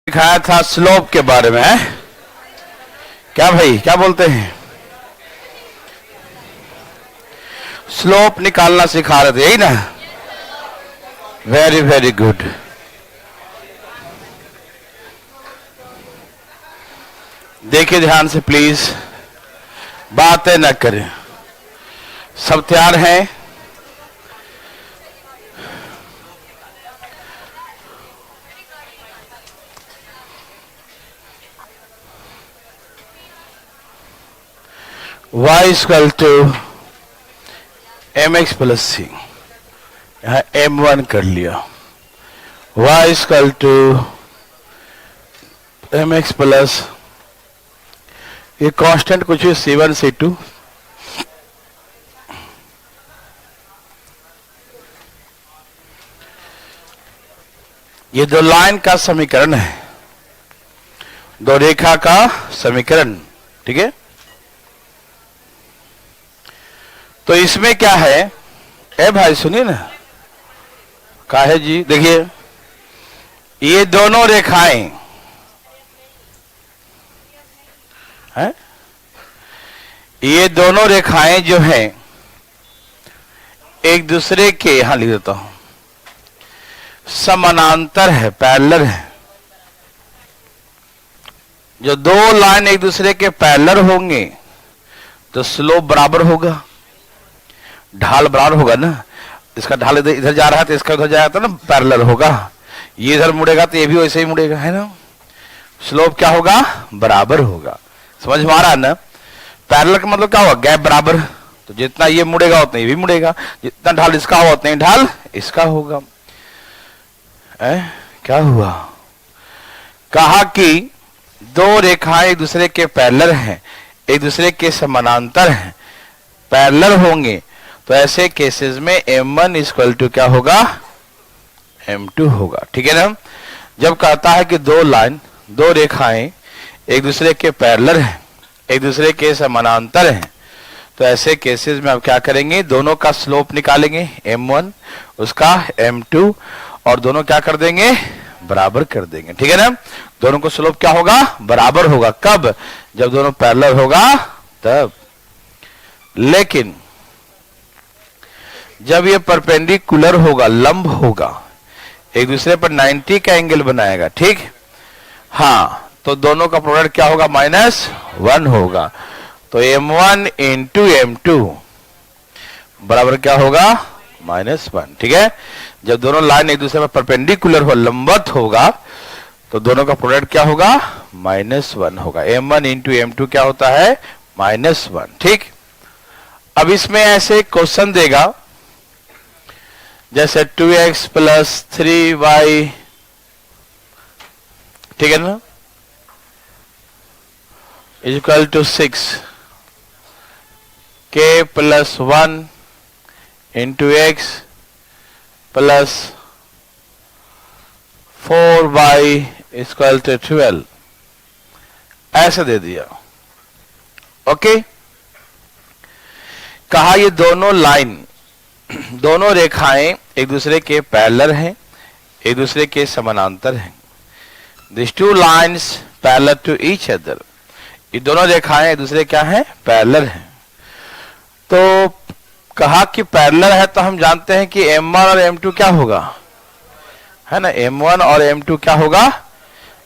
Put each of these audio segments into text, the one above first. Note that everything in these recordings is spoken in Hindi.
सिखाया था स्लोप के बारे में। क्या भाई, क्या बोलते हैं? स्लोप निकालना सिखा रहे थे, यही ना? Very very good. देखिए ध्यान से प्लीज, बातें न करें। सब तैयार हैं? y equal to mx plus c, यहां m1 कर लिया। y equal to mx plus, ये कांस्टेंट कुछ है c1 c2, ये दो लाइन का समीकरण है, दो रेखा का समीकरण, ठीक है? तो इसमें क्या है? ए भाई सुनिए ना, क्या है जी? देखिए ये दोनों रेखाएं हैं, ये दोनों रेखाएं जो हैं एक दूसरे के, यहां लिख देता हूं, समानांतर है, पैरेलल है। जो दो लाइन एक दूसरे के पैरेलल होंगे तो स्लोप बराबर होगा, ढाल बराबर होगा ना। इसका ढाल इधर जा रहा है तो इसका उधर जाएगा तो ना पैरेलल होगा। ये इधर मुड़ेगा तो ये भी वैसे ही मुड़ेगा, है ना? स्लोप क्या होगा? बराबर होगा। समझ में आ रहा है ना? पैरेलल का मतलब क्या होगा? गैप बराबर। तो जितना ये मुड़ेगा उतना ये भी मुड़ेगा, जितना ढाल इसका होगा उतना ही ढाल इसका होगा। क्या हुआ? कहा कि दो रेखाएं एक दूसरे के पैरेलल हैं, एक दूसरे के समानांतर हैं, पैरेलल होंगे तो ऐसे केसेस में m1 इक्वल टू क्या होगा? m2 होगा, ठीक है ना? जब कहता है कि दो लाइन, दो रेखाएं एक दूसरे के पैरेलल हैं, एक दूसरे के समानांतर हैं, तो ऐसे केसेस में आप क्या करेंगे? दोनों का स्लोप निकालेंगे, m1 उसका m2, और दोनों क्या कर देंगे? बराबर कर देंगे, ठीक है ना? दोनों को स्लोप क्या होगा? बराबर होगा। कब? जब दोनों पैरेलल होगा तब। लेकिन जब ये परपेंडिकुलर होगा, लंब होगा, एक दूसरे पर 90 का एंगल बनाएगा, ठीक? हाँ, तो दोनों का प्रोडक्ट क्या होगा? -1 होगा। तो m1 इंटू m2 बराबर क्या होगा? -1, ठीक है? जब दोनों लाइन एक दूसरे पर परपेंडिकुलर हो, लंबवत होगा, तो दोनों का प्रोडक्ट क्या होगा? -1 होगा। m1 इंटू m2 क्या होता है? -1, ठीक? अब इसमें ऐसे क्वेश्चन देगा जैसे 2x प्लस 3y, ठीक है ना, equal to 6, k plus 1 into x plus 4y equal to 12, ऐसे दे दिया। ओके? कहा ये दोनों लाइन, दोनों रेखाएं एक दूसरे के पैरेलल हैं, एक दूसरे के समानांतर हैं। These two lines parallel to each other. ये दोनों रेखाएं एक दूसरे क्या हैं? पैरेलल हैं। तो कहा कि पैरेलल है तो हम जानते हैं कि m1 और m2 क्या होगा, है ना? m1 और m2 क्या होगा?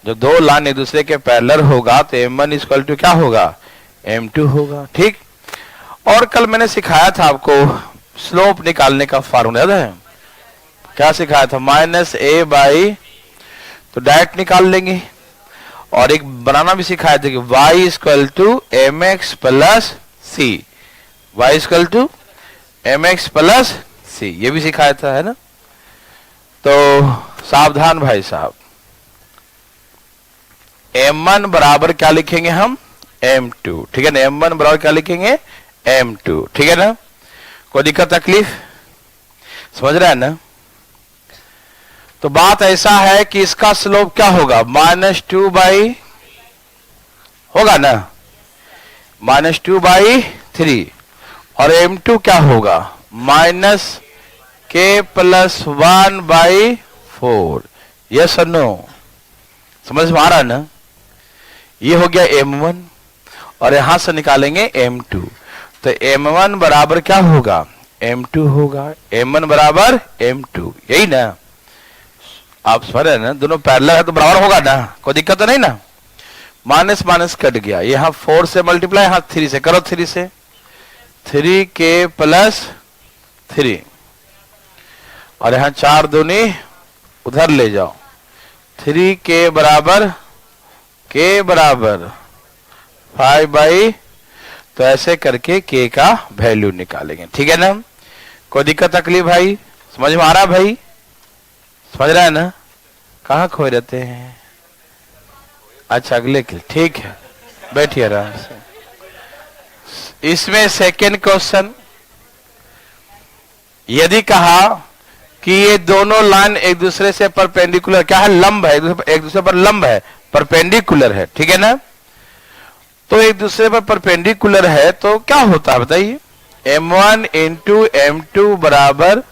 जो दो लाइन एक दूसरे के पैरेलल होगा तो m1 इक्वल टू क्या होगा? m2 होगा, ठीक? और कल मैंने सिखाया था आपको स्लोप निकालने का फार्मूला, याद है? क्या सिखाया था? -a बाई, तो डायरेक्ट निकाल लेंगे। और एक बनाना भी सिखाया था कि y equal to mx plus c, y equal to mx plus c, ये भी सिखाया था, है ना? तो सावधान भाई साहब, m1 बराबर क्या लिखेंगे हम? m2, ठीक है ना? m1 बराबर क्या लिखेंगे? m2, ठीक है ना? कोई दिक्कत तकलीफ? समझ रहा है ना? तो बात ऐसा है कि इसका स्लोप क्या होगा? -2 बाई, होगा ना? -2/3, और m2 क्या होगा? -k + 1/4। यस और नो? समझ में आ रहा है ना? ये हो गया m1 और यहां से निकालेंगे m2, तो m1 बराबर क्या होगा? m2 होगा। m1 बराबर m2, यही ना? आप समझ रहे हैं ना? दोनों पैरेलल है तो बराबर होगा ना, कोई दिक्कत तो नहीं ना? माइनस माइनस कट गया, यहां 4 से मल्टीप्लाई, यहां 3 से करो, 3 से 3k प्लस 3 और यहां 4 दूनी उधर ले जाओ, 3k बराबर k बराबर 5/, तो ऐसे करके k का वैल्यू निकालेंगे। ठीक है ना? कोई दिक्कत तकलीफ भाई? समझ में आ रहा भाई? समझ रहा है ना? कहाँ खोए रहते हैं? अच्छा अगले के, ठीक है, बैठिए आराम से। इसमें सेकेंड क्वेश्चन, यदि कहा कि ये दोनों लाइन एक दूसरे से परपेंडिकुलर क्या है? लंब है, एक दूसरे पर लंब है, परपेंडिकुलर है। ठीक है ना? तो एक दूसरे पर परपेंडिकुलर है तो क्या होता है बताइए? m1 इंटू m2 बराबर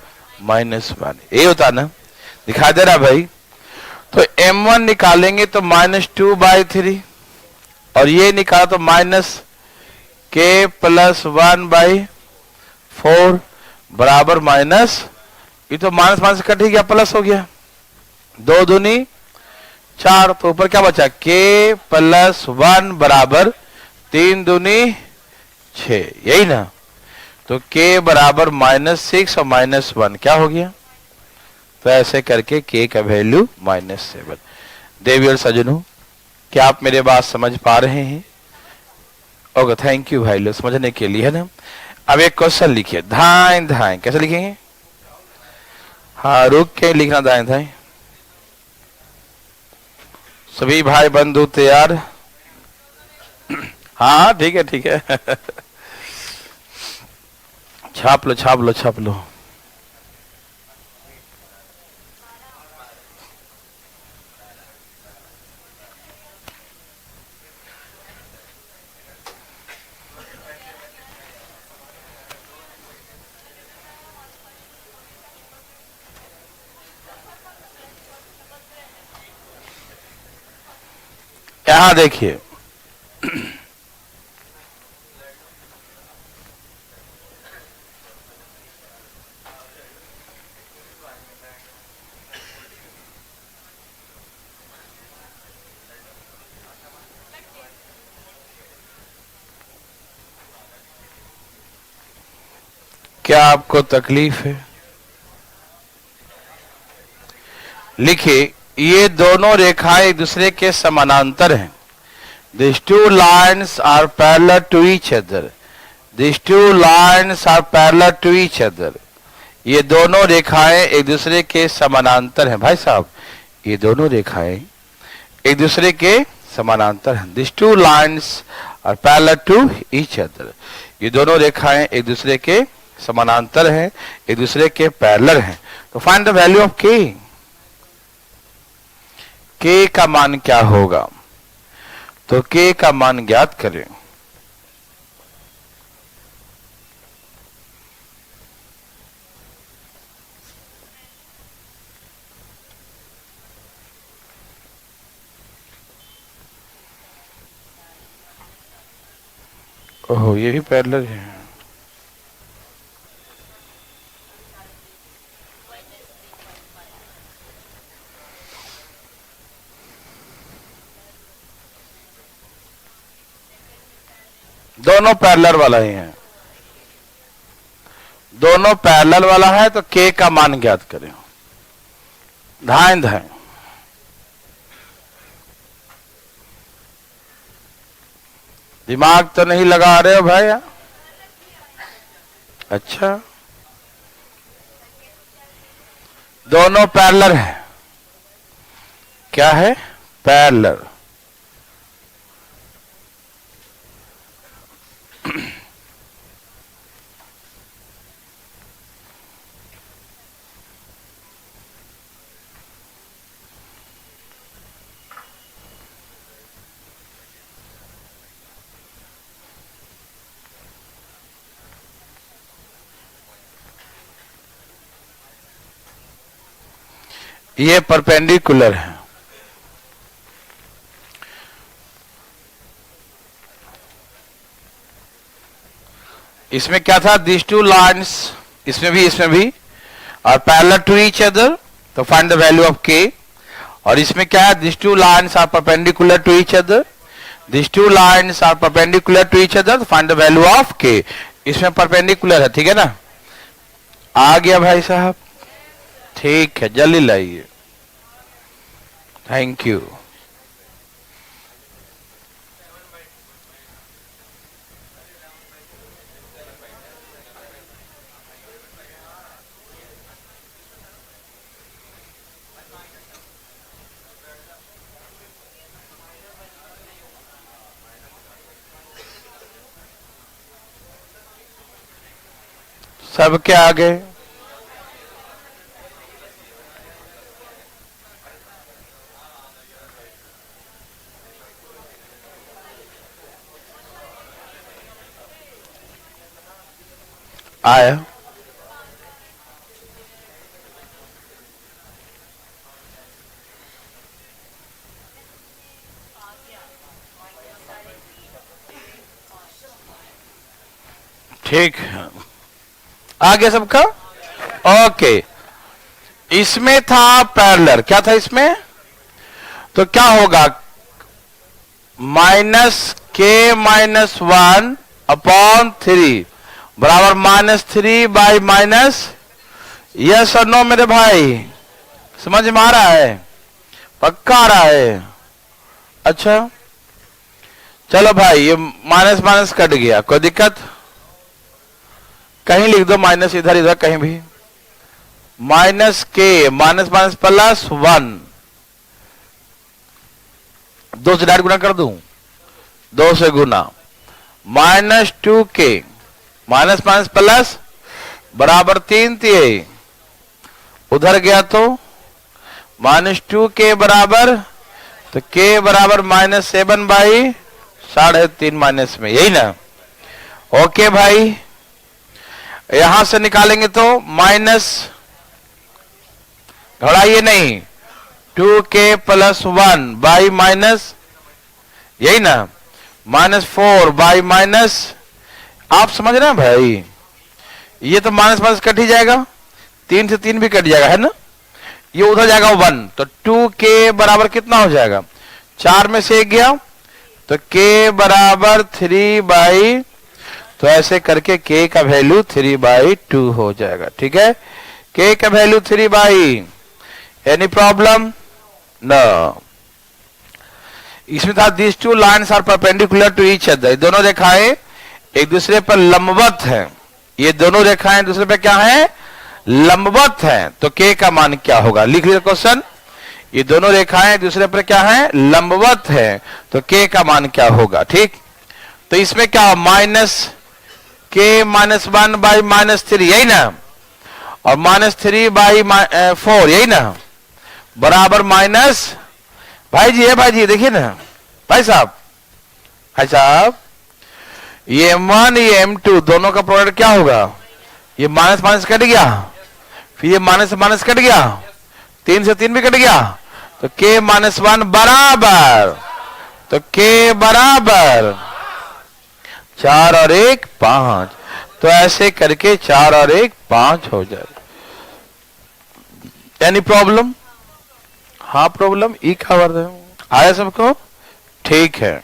-1, ये होता है ना? दिखा दे रहा भाई? तो m1 निकालेंगे तो -2/3 और ये निकाला तो -k + 1/4 बराबर माइनस, ये तो माइनस माइनस कट ही गया, प्लस हो गया, 2 दूनी 4, तो ऊपर क्या बचा? k + 1 बराबर 3 दूनी 6, यही ना? तो k बराबर -6 और -1 क्या हो गया? तो ऐसे करके k का वैल्यू -7। देवी और सजनों, क्या आप मेरे बात समझ पा रहे हैं? ओके, थैंक यू भाई लोग समझने के लिए, है ना? अब एक क्वेश्चन लिखिए, धाएं धाएं, कैसे लिखेंगे? हाँ, रुक के लिखना, दाएं दाएं। सभी भाई बंधु तैयार? हाँ ठीक है, ठीक है। छाप लो छाप लो छाप लो। यहां देखिए, क्या आपको तकलीफ है? लिखिए, ये दोनों रेखाएं एक दूसरे के समानांतर हैं। These two lines are parallel to each other. These two lines are parallel to each other. ये दोनों रेखाएं एक दूसरे के समानांतर हैं। भाई साहब, ये दोनों रेखाएं एक दूसरे के समानांतर हैं। These two lines are parallel to each other. ये दोनों रेखाएं एक दूसरे के समानांतर हैं, एक दूसरे के पैरेलल हैं। तो find the value of k। k का मान क्या होगा? तो k का मान ज्ञात करें। ओहो, ये भी पैरेलल है। दोनों पैरेलल वाला ही है, दोनों पैरेलल वाला है, तो k का मान ज्ञात करें। धाएं धाएं। दिमाग तो नहीं लगा रहे हो भाई? अच्छा, दोनों पैरेलल है। क्या है? पैरेलल। ये परपेंडिकुलर है, इसमें क्या था, दिस टू लाइन्स, इसमें भी और पैरेलल टू ईच अदर, तो find the value of k. और इसमें क्या है, this two lines are perpendicular to each other, this two lines are perpendicular to each other, find the value of k. इसमें परपेंडिकुलर है, ठीक है ना। आ गया भाई साहब, ठीक है, जल्दी लाइए। Thank you. सबके आगे आया। ठीक है, आ गया सबका। ओके, इसमें था पैरेलल, क्या था इसमें, तो क्या होगा, -k-1 अपॉन 3 बराबर -3 बाई माइनस। यस और नो मेरे भाई, समझ में आ रहा है, पक्का आ रहा है। अच्छा चलो भाई, ये माइनस माइनस कट गया, कोई दिक्कत, कहीं लिख दो माइनस, इधर इधर कहीं भी। माइनस के माइनस माइनस प्लस 1, 2 से डायरेक्ट गुना कर दूं, 2 से गुना, -2k माइनस माइनस प्लस बराबर 3 × उधर गया तो -2k बराबर, तो k बराबर -7 बाई 3.5 माइनस में, यही ना। ओके भाई, यहां से निकालेंगे तो माइनस, घड़ाइए नहीं, 2k + 1 बाई माइनस, यही ना, -4 बाई माइनस। आप समझ रहे हैं भाई, ये तो माइनस माइनस कट ही जाएगा, 3 से 3 भी कट जाएगा, है ना, ये उधर जाएगा 1, तो 2k बराबर कितना हो जाएगा, 4 में से 1 गया, तो k बराबर 3 बाई, तो ऐसे करके k का वैल्यू 3/2 हो जाएगा, ठीक है। k का वैल्यू 3/, एनी प्रॉब्लम, नो। इसमें था this two lines are perpendicular to each other, दोनों रेखाएं एक दूसरे पर लंबवत हैं, ये दोनों रेखाएं दूसरे पे क्या है, लंबवत हैं, तो k का मान क्या होगा, लिख लीजिए क्वेश्चन, ये दोनों रेखाएं दूसरे पर क्या है, लंबवत है, तो k का मान क्या होगा, ठीक। तो इसमें क्या, -k-1 बाई -3, यही ना, और -3 बाई 4, यही ना, बराबर माइनस, भाई जी, भाई जी देखिए ना, भाई साहब ये M1 ये M2 दोनों का प्रोडक्ट क्या होगा, ये माइनस माइनस कट गया, फिर ये माइनस माइनस कट गया, 3 से 3 भी कट गया, तो k-1 बराबर, तो k बराबर 4 और 1 5, तो ऐसे करके 4 और 1 5 हो जाए। एनी प्रॉब्लम, हाँ प्रॉब्लम, ई खबर आया सबको, ठीक है।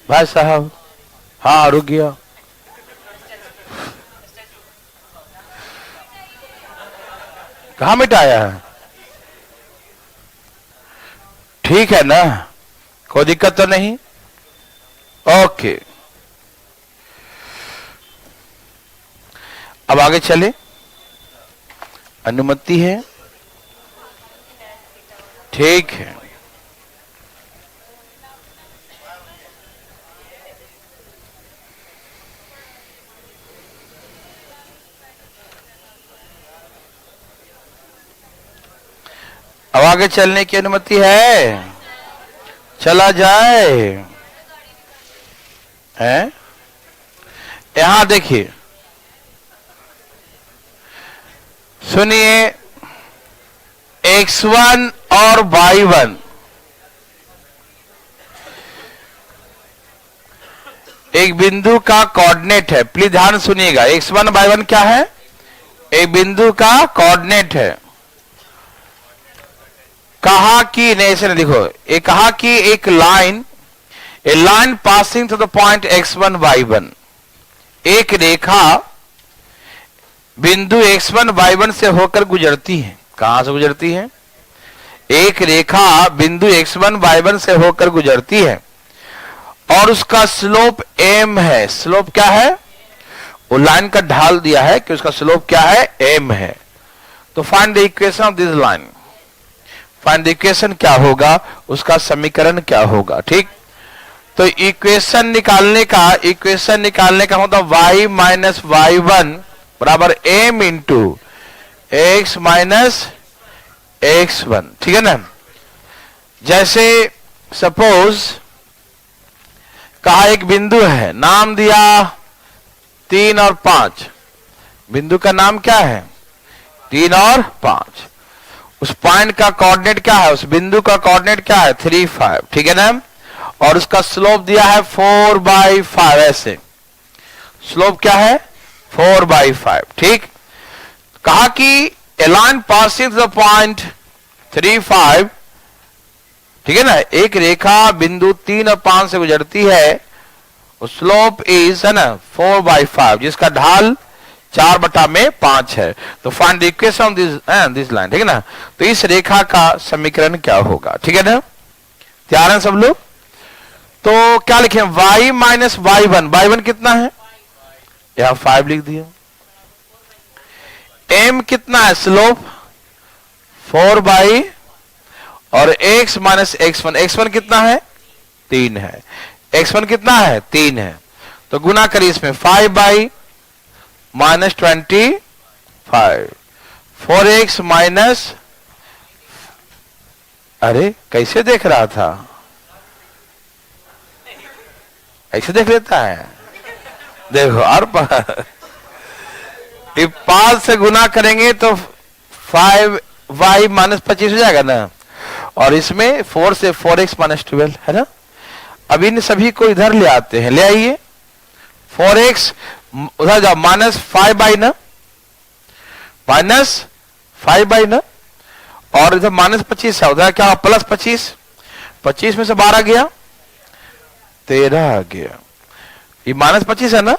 भाई साहब, हाँ रुक गया, कहाँ मिटाया है, ठीक है ना, कोई दिक्कत तो नहीं। ओके, अब आगे चले, अनुमति है, ठीक है। अब आगे चलने की अनुमति है, चला जाए, है यहां देखिए, सुनिए, x1 और y1 एक बिंदु का कोऑर्डिनेट है। प्लीज ध्यान सुनिएगा, x1 y1 क्या है? एक बिंदु का कोऑर्डिनेट है। कहा कि नहीं, ऐसे नहीं, देखो, ये कहा कि एक line, a line passing to the point x1 y1, एक रेखा बिंदु x1 y1 से होकर गुजरती है। कहां से गुजरती है? एक रेखा बिंदु x1 y1 से होकर गुजरती है और उसका स्लोप m है। स्लोप क्या है? वो लाइन का ढाल दिया है कि उसका स्लोप क्या है? m है। तो find the equation of this line. Find the equation क्या होगा, उसका समीकरण क्या होगा? ठीक, तो इक्वेशन निकालने का मतलब y माइनस y1 बराबर m into x minus x1। ठीक है ना? जैसे सपोज कहा एक बिंदु है, नाम दिया 3 और 5। बिंदु का नाम क्या है? 3 और 5। उस पॉइंट का कोऑर्डिनेट क्या है? उस बिंदु का कोऑर्डिनेट क्या है? 3, 5। ठीक है ना? और उसका स्लोप दिया है 4/5। ऐसे स्लोप क्या है? 4/5। ठीक, कहा कि a line passing to the point 3, 5, ठीक है ना, एक रेखा बिंदु 3 और 5 से गुजरती है, स्लोप इज है ना 4/5, जिसका ढाल 4/5 है। तो find the equation of this line. ठीक है ना? तो इस रेखा का समीकरण क्या होगा? ठीक है ना? तैयार हैं सब लोग? तो क्या लिखें? y minus y1। y1 कितना है? यहां 5 लिख दिया। m कितना है? स्लोप 4 और x माइनस x1। x1 कितना है? 3 है। x1 कितना है? 3 है। तो गुना करिए इसमें 5 माइनस 25, 4x माइनस, अरे कैसे देख रहा था? ऐसे देख लेता है, देखो। और 5 से गुना करेंगे तो 5y माइनस 25 हो जाएगा ना, और इसमें 4 से 4x माइनस 12 है ना। अब इन सभी को इधर ले आते हैं, ले आइए। 4x उधर जाओ, माइनस 5 ना, माइनस 5 ना, और इधर माइनस 25 है, उधर क्या प्लस 25। 25 में से 12 गया, 13 आ गया। ये माइनस 25 है ना,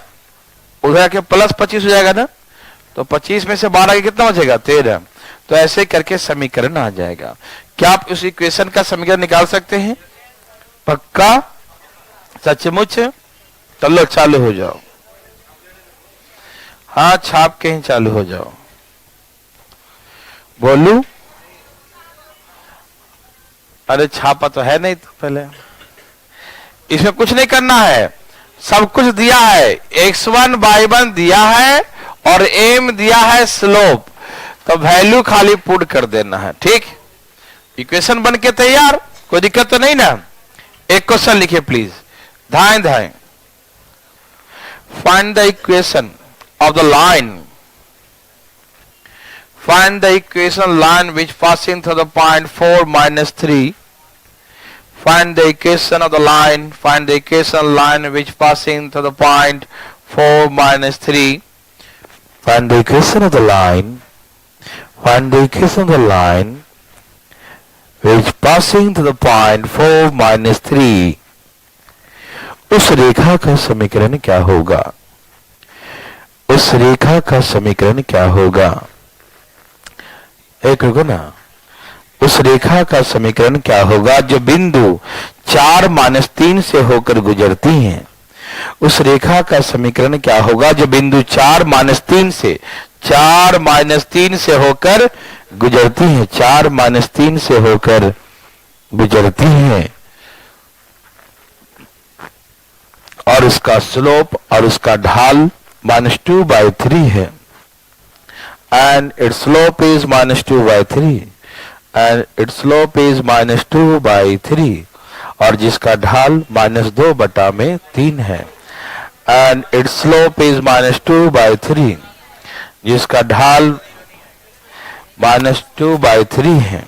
उधर के प्लस 25 हो जाएगा ना। तो 25 में से 12 कितना बचेगा? 13। तो ऐसे करके समीकरण आ जाएगा। क्या आप उस इक्वेशन का समीकरण निकाल सकते हैं? पक्का? सचमुच? चलो चालू हो जाओ। हाँ, छाप के ही चालू हो जाओ। बोलू? अरे छापा तो है नहीं, तो पहले इसमें कुछ नहीं करना है, सब कुछ दिया है। x1 y1 दिया है और m दिया है स्लोप, तो वैल्यू खाली पुट कर देना है। ठीक, इक्वेशन बन के तैयार, कोई दिक्कत तो नहीं ना। एक क्वेश्चन लिखिए प्लीज, धाएं धाएं। Find the equation of the line, find the equation line which passing through the point 4 minus 3. Find the equation of the line. Find the equation line which passing to the point 4 minus 3. Find the equation of the line. Find the equation of the line which passing to the point 4 minus 3. उस रेखा का समीकरण क्या होगा? उस रेखा का समीकरण क्या होगा? एक रुको ना। उस रेखा का समीकरण क्या होगा जो बिंदु 4 माइनस 3 से होकर गुजरती है? उस रेखा का समीकरण क्या होगा जो बिंदु 4 माइनस 3 से 4 माइनस 3 से होकर गुजरती है? 4 माइनस 3 से होकर गुजरती है, और उसका स्लोप और उसका ढाल -2/3 है, and its slope is -2/3, and its slope is -2/3, और जिसका ढाल -2/3 है, एंड इट्स स्लोप इज -2/3, जिसका ढाल -2/3 है।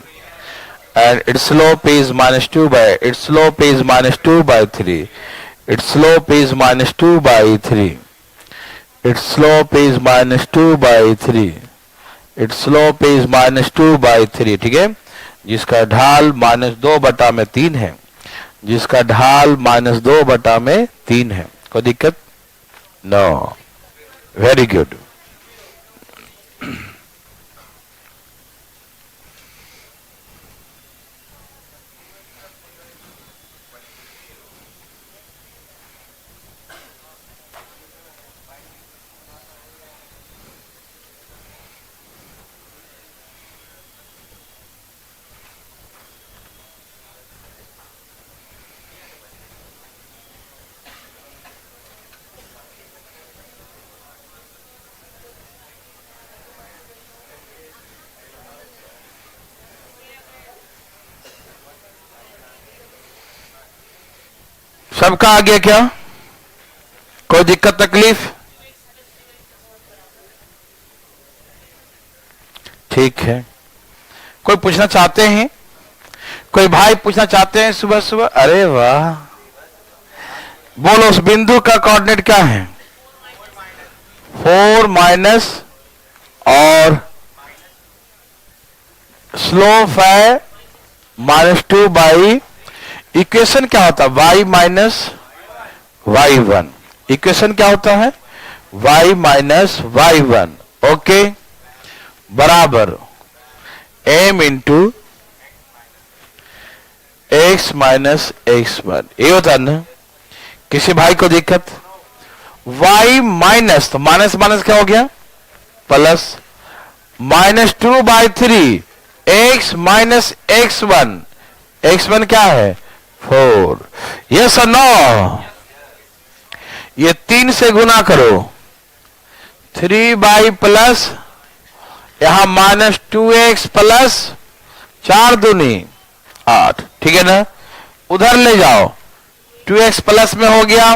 And it's slope is -2/3, it's slope is -2/3, it's slope is -2/3, it's slope is -2/3, it's slope is -2/3, ठीक है, जिसका ढाल -2/3 है, जिसका ढाल -2/3 है। कोई दिक्कत? No, very good. सबका आ गया क्या? कोई दिक्कत तकलीफ? ठीक है। कोई पूछना चाहते हैं? कोई भाई पूछना चाहते हैं सुबह सुबह? अरे वाह, बोलो उस बिंदु का कोऑर्डिनेट क्या है? 4 माइनस और स्लोप है -2/, इक्वेशन क्या होता है? y माइनस y1, इक्वेशन क्या होता है? y माइनस y1, ओके, बराबर m into x minus x1, ये होता है ना। किसी भाई को दिक्कत? y माइनस, तो माइनस माइनस क्या हो गया? Plus, -2/3 x minus x1, x1 क्या है? 4, यस और नो? ये 3 से गुना करो, 3/, प्लस यहां -2x प्लस 4 दूनी 8, ठीक है ना। उधर ले जाओ, 2x प्लस में हो गया,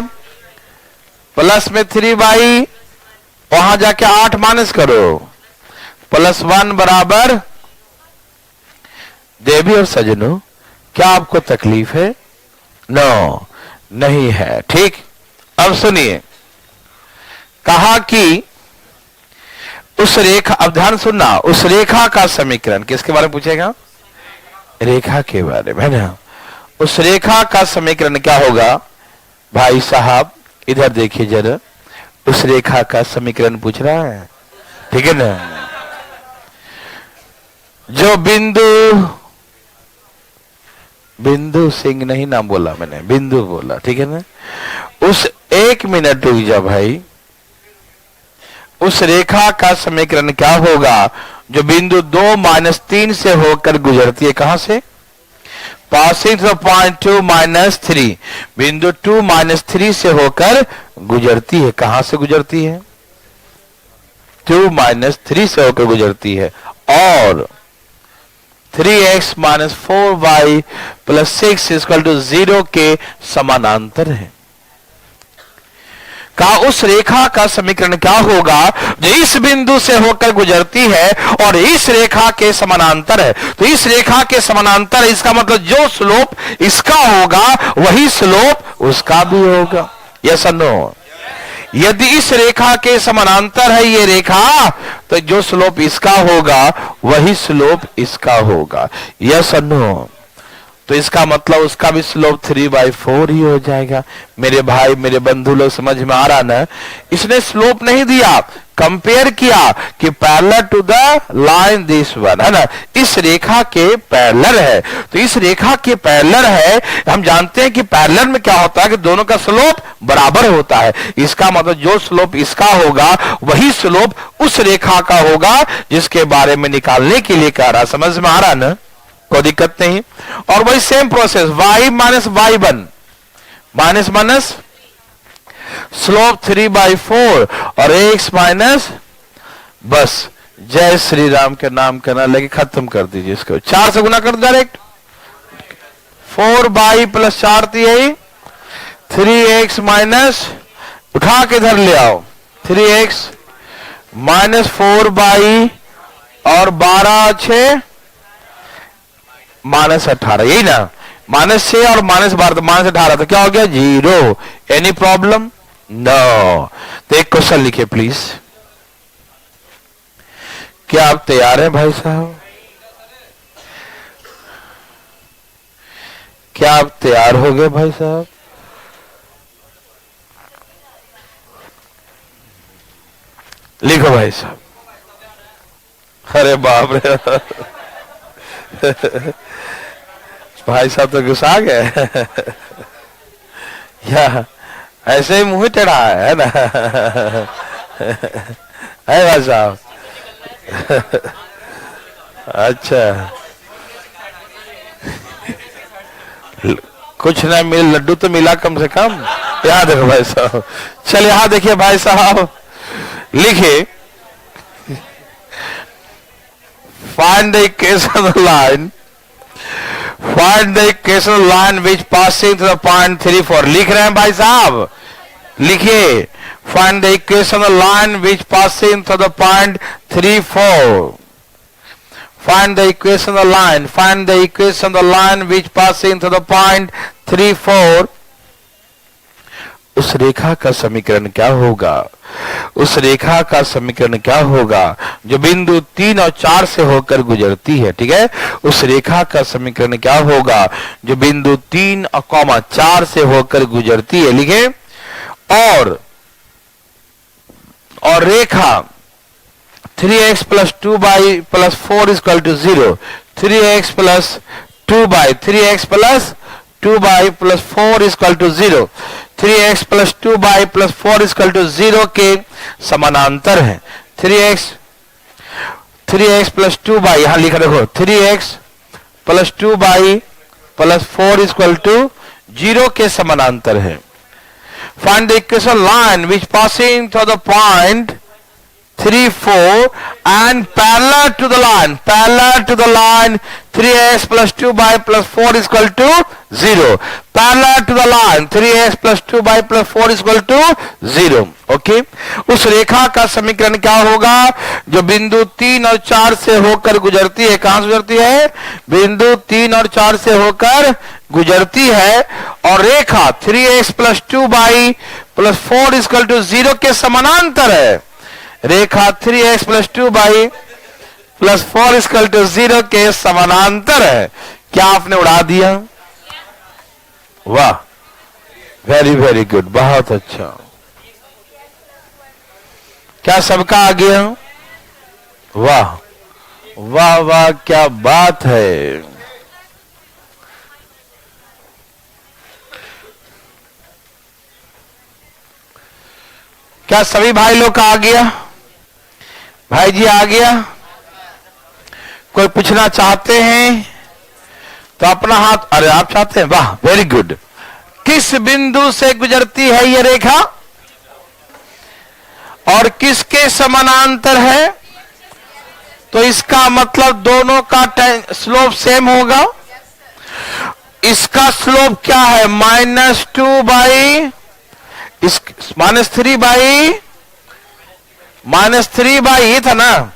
प्लस में 3/, वहां जाके 8 माइनस करो, +1 बराबर। देवी और सजनों, क्या आपको तकलीफ है? नो, नहीं है, ठीक। अब सुनिए, कहा कि उस रेखा, अब ध्यान सुनना, उस रेखा का समीकरण किसके बारे में पूछेगा? रेखा के बारे में ना। उस रेखा का समीकरण क्या होगा? भाई साहब इधर देखिए जरा, उस रेखा का समीकरण पूछ रहा है, ठीक है ना। जो बिंदु सिंह नहीं नाम बोला मैंने, बिंदु बोला, ठीक है ना। उस 1 मिनट रुक जा भाई, उस रेखा का समीकरण क्या होगा जो बिंदु 2-3 से होकर गुजरती है? कहां से? पासिंग थ्रू पॉइंट 2-3, बिंदु 2-3 से होकर गुजरती है। कहां से गुजरती है? 2-3 से होकर गुजरती है, और 3x - 4y + 6 = 0 के समानांतर है। कहा उस रेखा का समीकरण क्या होगा जो इस बिंदु से होकर गुजरती है और इस रेखा के समानांतर है? तो इस रेखा के समानांतर, इसका मतलब जो स्लोप इसका होगा वही स्लोप उसका भी होगा। यस और नो? यदि इस रेखा के समानांतर है ये रेखा, तो जो स्लोप इसका होगा वही स्लोप इसका होगा। यस और नो? तो इसका मतलब उसका भी स्लोप 3/4 ही हो जाएगा। मेरे भाई, मेरे बंधु लोग, समझ में आ रहा ना? इसने स्लोप नहीं दिया, कंपेयर किया कि parallel to the line this one, है ना, इस रेखा के पैरेलल है। तो इस रेखा के पैरेलल है, हम जानते हैं कि पैरेलल में क्या होता है कि दोनों का स्लोप बराबर होता है। इसका मतलब जो स्लोप इसका होगा वही स्लोप उस रेखा का होगा जिसके बारे में निकालने के लिए कह रहा। समझ में आ रहा ना? कोई दिक्कत नहीं। और वही same process, y minus y1, minus minus slope 3/4 और x माइनस, बस जय श्री राम के नाम करना लेके खत्म कर दीजिए इसको। 4 से गुना कर डायरेक्ट, 4y + 4 यही 3x माइनस, उठा के इधर ले आओ। 3x माइनस 4y और 12 माइनस 18, यही ना, माइनस 6 और माइनस 12 माइनस 18, तो क्या हो गया 0। Any problem? नो। तो एक क्वेश्चन लिखिए प्लीज। क्या आप तैयार हैं भाई साहब? क्या आप तैयार हो गए भाई साहब? लिखो भाई साहब। अरे बाप रे भाई साहब तो गुस्सा गए या ऐसे ही मुंह टेढ़ा है ना है भाई साहब अच्छा कुछ नहीं मिल, लड्डू तो मिला कम से कम। यहाँ देखो भाई साहब, चल यहाँ देखिए भाई साहब, लिखिए find the equation of the line, find the equation of the line which passing to the point 3, 4। लिख रहे हैं भाई साहब, लिखिए find the equation of the line which passing to the point 3, 4। find the equation of the line, find the equation of the line which passing to the point 3, 4। उस रेखा का समीकरण क्या होगा? उस रेखा का समीकरण क्या होगा जो बिंदु 3 और 4 से होकर गुजरती है? ठीक है, उस रेखा का समीकरण क्या होगा जो बिंदु 3 और 4 से होकर गुजरती है? लिखे। और रेखा 3x plus 2y plus 4 equal to 0, 3x plus 2y, 3x plus 2y plus 4 equal to 0, 3x plus 2y plus 4 equal to 0 के समानांतर है। 3x प्लस 2y, यहां लिखा देखो, 3x plus 2y plus 4 equal to 0 के समानांतर है। Find the equation line which passing through the point 3, 4 and parallel to the line 3x plus 2y plus 4 is equal to 0, parallel to the line 3x plus 2y plus 4 is equal to 0। Okay, उस रेखा का समीकरण क्या होगा जो बिंदु 3 और 4 से होकर गुजरती है? कहां से गुजरती है? बिंदु 3 और 4 से होकर गुजरती है, और रेखा 3x plus 2y plus 4 is equal to 0 के समानांतर है। रेखा 3x plus 2y plus 4 equal to 0 के समानांतर है। क्या आपने उड़ा दिया? वाह, वेरी वेरी गुड, बहुत अच्छा। क्या सबका आ गया? वाह वाह वाह, क्या बात है। क्या सभी भाई लोग का आ गया? भाई जी आ गया? कोई पूछना चाहते हैं तो अपना हाथ, अरे आप चाहते हैं, वाह वेरी गुड। किस बिंदु से गुजरती है यह रेखा और किसके समानांतर है? तो इसका मतलब दोनों का स्लोप सेम होगा। इसका स्लोप क्या है? -2 बाई -3 बाई ये था ना,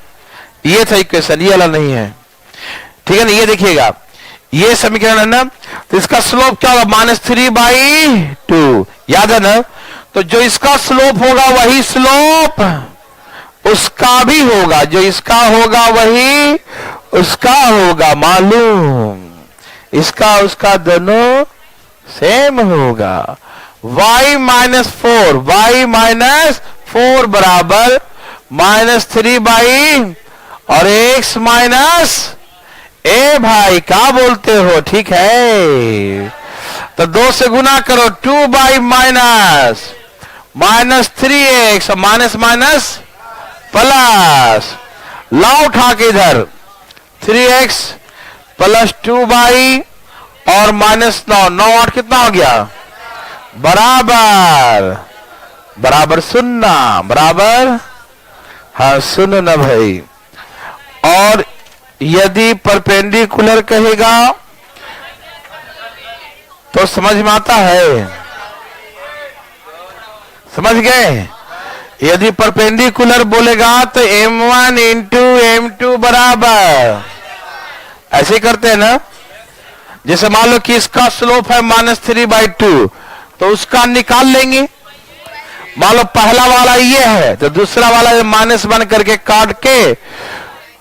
ये था इक्वेशन, ये वाला नहीं है, ठीक है ना। ये देखिएगा, ये समीकरण है ना, तो इसका स्लोप क्या होगा? -3/2, याद है ना। तो जो इसका स्लोप होगा वही स्लोप उसका भी होगा, जो इसका होगा वही उसका होगा, मालूम। इसका उसका दोनों सेम होगा। y-4 बराबर -3 और x माइनस ए। भाई क्या बोलते हो? ठीक है, तो 2 से गुना करो, 2 -3x माइनस माइनस प्लस, लाओ उठा के इधर 3x प्लस 2 और -9, 9 8 कितना हो गया? बराबर 0, बराबर, हाँ सुनो ना भाई। और यदि परपेंडिकुलर कहेगा तो समझ में आता है, समझ गए? यदि परपेंडिकुलर बोलेगा तो m1 इंटू m2 बराबर, ऐसे करते हैं ना। जैसे मान लो कि इसका स्लोप है -3/2, तो उसका निकाल लेंगे। मान लो पहला वाला ये है तो दूसरा वाला -1 करके काट के,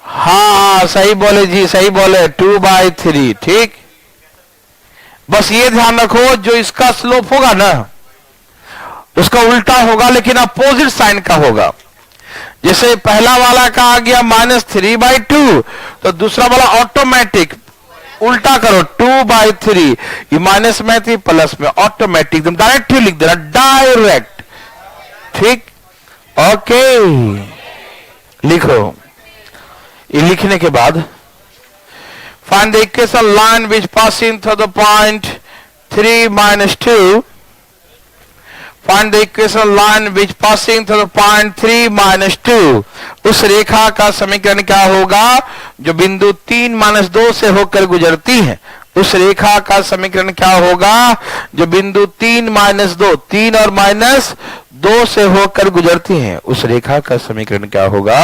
हाँ सही बोले जी, सही बोले, 2/3। ठीक, बस ये ध्यान रखो जो इसका स्लोप होगा ना उसका उल्टा होगा, लेकिन अपोजिट साइन का होगा। जैसे पहला वाला का आ गया -3/2, तो दूसरा वाला ऑटोमेटिक उल्टा करो, 2/3। ये माइनस में थी प्लस में, ऑटोमेटिक एकदम डायरेक्ट ही लिख देना, डायरेक्ट। ठीक, ओके, लिखो। ये लिखने के बाद find the equation line which passing through the point 3 - 2। Find the equation line which passing through the point 3 - 2। उस रेखा का समीकरण क्या होगा जो बिंदु 3 - 2 से होकर गुजरती है। उस रेखा का समीकरण क्या होगा जो बिंदु 3 - 2, 3 और -2 से होकर गुजरती है। उस रेखा का समीकरण क्या होगा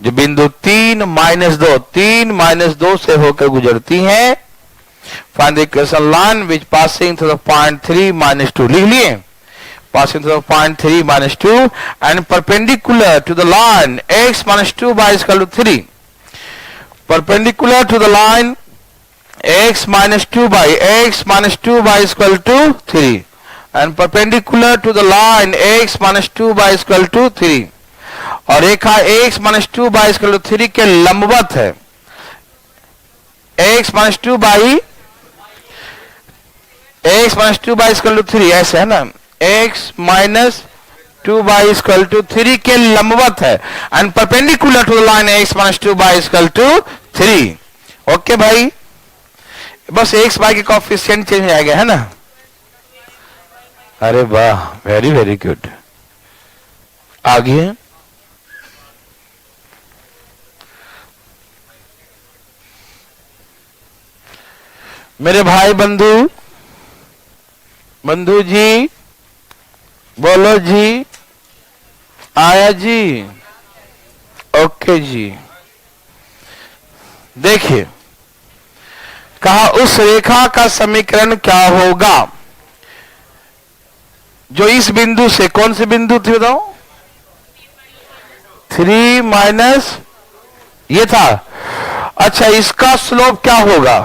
जो बिंदु 3 - 2, 3 - 2 से होकर गुजरती है। Find the equation line which passing through the point 3 - 2। लिख लिए, passing through the point 3 - 2 and perpendicular to the line x - 2 by is equal to 3. Perpendicular to the line x - 2 by is equal to 3 and perpendicular to the line x - 2 by is equal to 3। और रेखा x - 2 by is equal to 3 के लंबवत है। x - 2 by is equal to 3, ऐसे है ना, x - 2 by is equal to 3 के लंबवत है and perpendicular to the line x - 2 by is equal to 3। Okay भाई, बस x y के कोएफिशिएंट चेंज हो जाएगा, है ना। अरे वाह, वेरी वेरी गुड। आगे मेरे भाई बंधु जी, बोलो जी, आया जी, ओके जी। देखिए, कहा उस रेखा का समीकरण क्या होगा जो इस बिंदु से, कौन से बिंदु थे बताओ, 3 - ये था। अच्छा, इसका स्लोप क्या होगा,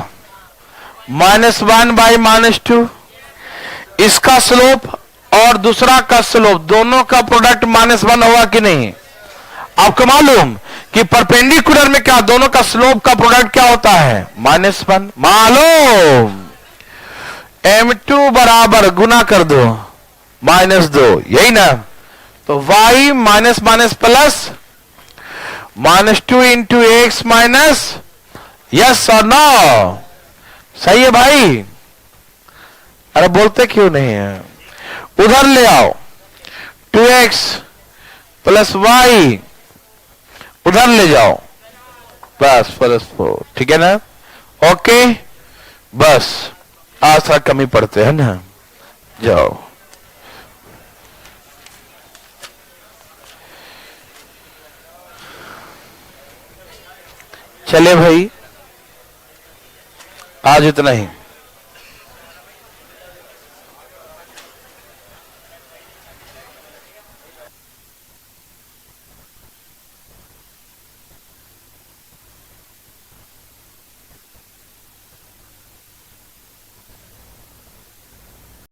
-1 - 2। इसका स्लोप और दूसरा का स्लोप दोनों का प्रोडक्ट -1 होगा कि नहीं। आपको मालूम कि परपेंडिकुलर में क्या दोनों का स्लोप का प्रोडक्ट क्या होता है, -1। मालूम, m2 बराबर गुना कर दो -2, यही ना। तो y minus plus -2 into x minus, yes और नो, सही है भाई। अरे बोलते क्यों नहीं है, उधर ले आओ, 2x + y उधर ले जाओ, बस +4, ठीक है ना। ओके, बस आज थोड़ा कमी पड़ते हैं ना, जाओ। चले भाई, आज इतना ही।